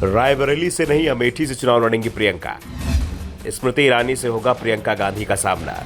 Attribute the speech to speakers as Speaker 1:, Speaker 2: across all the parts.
Speaker 1: रायबरेली से नहीं, अमेठी से चुनाव लड़ेंगी प्रियंका। स्मृति ईरानी से होगा प्रियंका गांधी का सामना।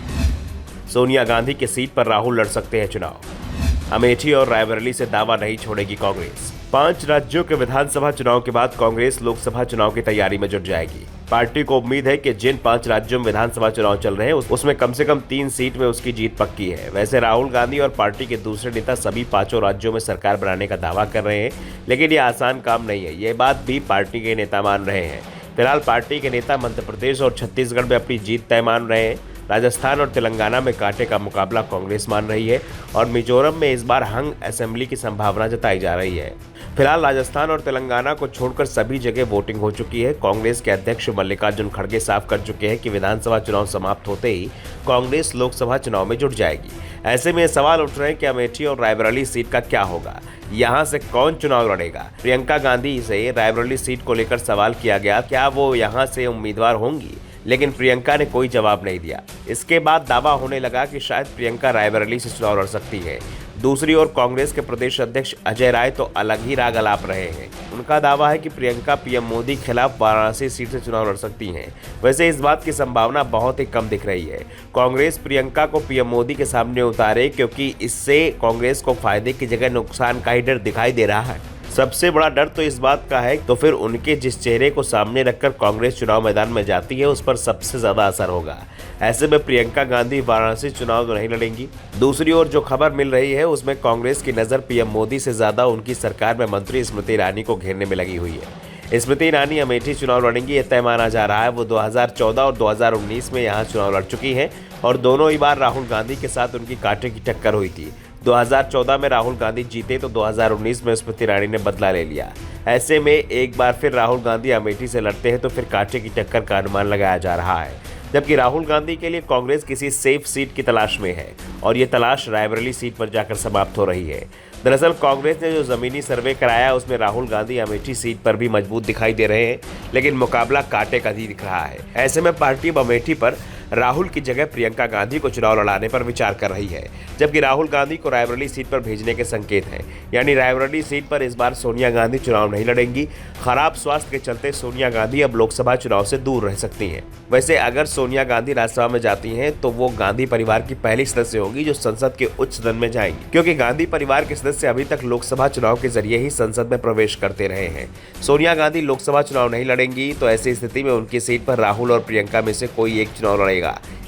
Speaker 1: सोनिया गांधी की सीट पर राहुल लड़ सकते हैं चुनाव। अमेठी और रायबरेली से दावा नहीं छोड़ेगी कांग्रेस। 5 राज्यों के विधानसभा चुनाव के बाद कांग्रेस लोकसभा चुनाव की तैयारी में जुट जाएगी। पार्टी को उम्मीद है कि जिन 5 राज्यों में विधानसभा चुनाव चल रहे हैं उसमें कम से कम 3 सीट में उसकी जीत पक्की है। वैसे राहुल गांधी और पार्टी के दूसरे नेता सभी 5 राज्यों में सरकार बनाने का दावा कर रहे हैं, लेकिन ये आसान काम नहीं है। ये बात भी पार्टी के नेता मान रहे हैं। फिलहाल पार्टी के नेता मध्य प्रदेश और छत्तीसगढ़ में अपनी जीत तय मान रहे हैं। राजस्थान और तेलंगाना में कांटे का मुकाबला कांग्रेस मान रही है और मिजोरम में इस बार हंग असेंबली की संभावना जताई जा रही है। फिलहाल राजस्थान और तेलंगाना को छोड़कर सभी जगह वोटिंग हो चुकी है। कांग्रेस के अध्यक्ष मल्लिकार्जुन खड़गे साफ कर चुके हैं कि विधानसभा चुनाव समाप्त होते ही कांग्रेस लोकसभा चुनाव में जुट जाएगी। ऐसे में सवाल उठ रहे हैं कि अमेठी और रायबरेली सीट का क्या होगा, यहाँ से कौन चुनाव लड़ेगा। प्रियंका गांधी से रायबरेली सीट को लेकर सवाल किया गया, क्या वो यहाँ से उम्मीदवार होंगी, लेकिन प्रियंका ने कोई जवाब नहीं दिया। इसके बाद दावा होने लगा कि शायद प्रियंका रायबरेली से चुनाव लड़ सकती है। दूसरी ओर कांग्रेस के प्रदेश अध्यक्ष अजय राय तो अलग ही राग अलाप रहे हैं। उनका दावा है कि प्रियंका पीएम मोदी के खिलाफ वाराणसी सीट से चुनाव लड़ सकती हैं। वैसे इस बात की संभावना बहुत ही कम दिख रही है। कांग्रेस प्रियंका को पीएम मोदी के सामने उतारे, क्योंकि इससे कांग्रेस को फायदे की जगह नुकसान का ही डर दिखाई दे रहा है। सबसे बड़ा डर तो इस बात का है, तो फिर उनके जिस चेहरे को सामने रखकर कांग्रेस चुनाव मैदान में जाती है उस पर सबसे ज्यादा असर होगा। ऐसे में प्रियंका गांधी वाराणसी चुनाव तो नहीं लड़ेंगी। दूसरी ओर जो खबर मिल रही है उसमें कांग्रेस की नजर पीएम मोदी से ज्यादा उनकी सरकार में मंत्री स्मृति ईरानी को घेरने में लगी हुई है। स्मृति ईरानी अमेठी चुनाव लड़ेंगी, यह तय माना जा रहा है। वो 2014 और 2019 में यहाँ चुनाव लड़ चुकी हैं और दोनों ही बार राहुल गांधी के साथ उनकी कांटे की टक्कर हुई थी। 2014 में राहुल गांधी जीते तो 2019 में स्मृति ईरानी ने बदला ले लिया। ऐसे में एक बार फिर राहुल गांधी अमेठी से लड़ते हैं तो फिर कांटे की टक्कर का अनुमान लगाया जा रहा है। जबकि राहुल गांधी के लिए कांग्रेस किसी सेफ सीट की तलाश में है और ये तलाश रायबरेली सीट पर जाकर समाप्त हो रही है। दरअसल कांग्रेस ने जो जमीनी सर्वे कराया उसमें राहुल गांधी अमेठी सीट पर भी मजबूत दिखाई दे रहे हैं, लेकिन मुकाबला कांटे का ही दिख रहा है। ऐसे में पार्टी अमेठी पर राहुल की जगह प्रियंका गांधी को चुनाव लड़ाने पर विचार कर रही है, जबकि राहुल गांधी को रायबरेली सीट पर भेजने के संकेत हैं। यानी रायबरेली सीट पर इस बार सोनिया गांधी चुनाव नहीं लड़ेंगी। खराब स्वास्थ्य के चलते सोनिया गांधी अब लोकसभा चुनाव से दूर रह सकती हैं। वैसे अगर सोनिया गांधी राज्यसभा में जाती हैं तो वो गांधी परिवार की पहली सदस्य होगी जो संसद के उच्च सदन में जाएंगी, क्योंकि गांधी परिवार के सदस्य अभी तक लोकसभा चुनाव के जरिए ही संसद में प्रवेश करते रहे हैं। सोनिया गांधी लोकसभा चुनाव नहीं लड़ेंगी तो ऐसी स्थिति में उनकी सीट पर राहुल और प्रियंका में से कोई एक चुनाव लड़ेगा।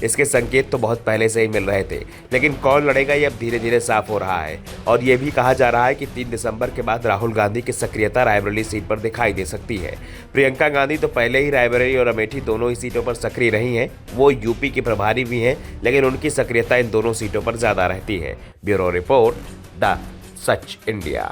Speaker 1: इसके संकेत तो बहुत पहले से ही मिल रहे थे, लेकिन कौन लड़ेगा ये अब धीरे धीरे साफ हो रहा है। और ये भी कहा जा रहा है कि 3 दिसंबर के बाद राहुल गांधी की सक्रियता रायबरेली सीट पर दिखाई दे सकती है। प्रियंका गांधी तो पहले ही रायबरेली और अमेठी दोनों ही सीटों पर सक्रिय रही हैं। वो यूपी की प्रभारी भी हैं, लेकिन उनकी सक्रियता इन दोनों सीटों पर ज्यादा रहती है। Bureau report, the such India.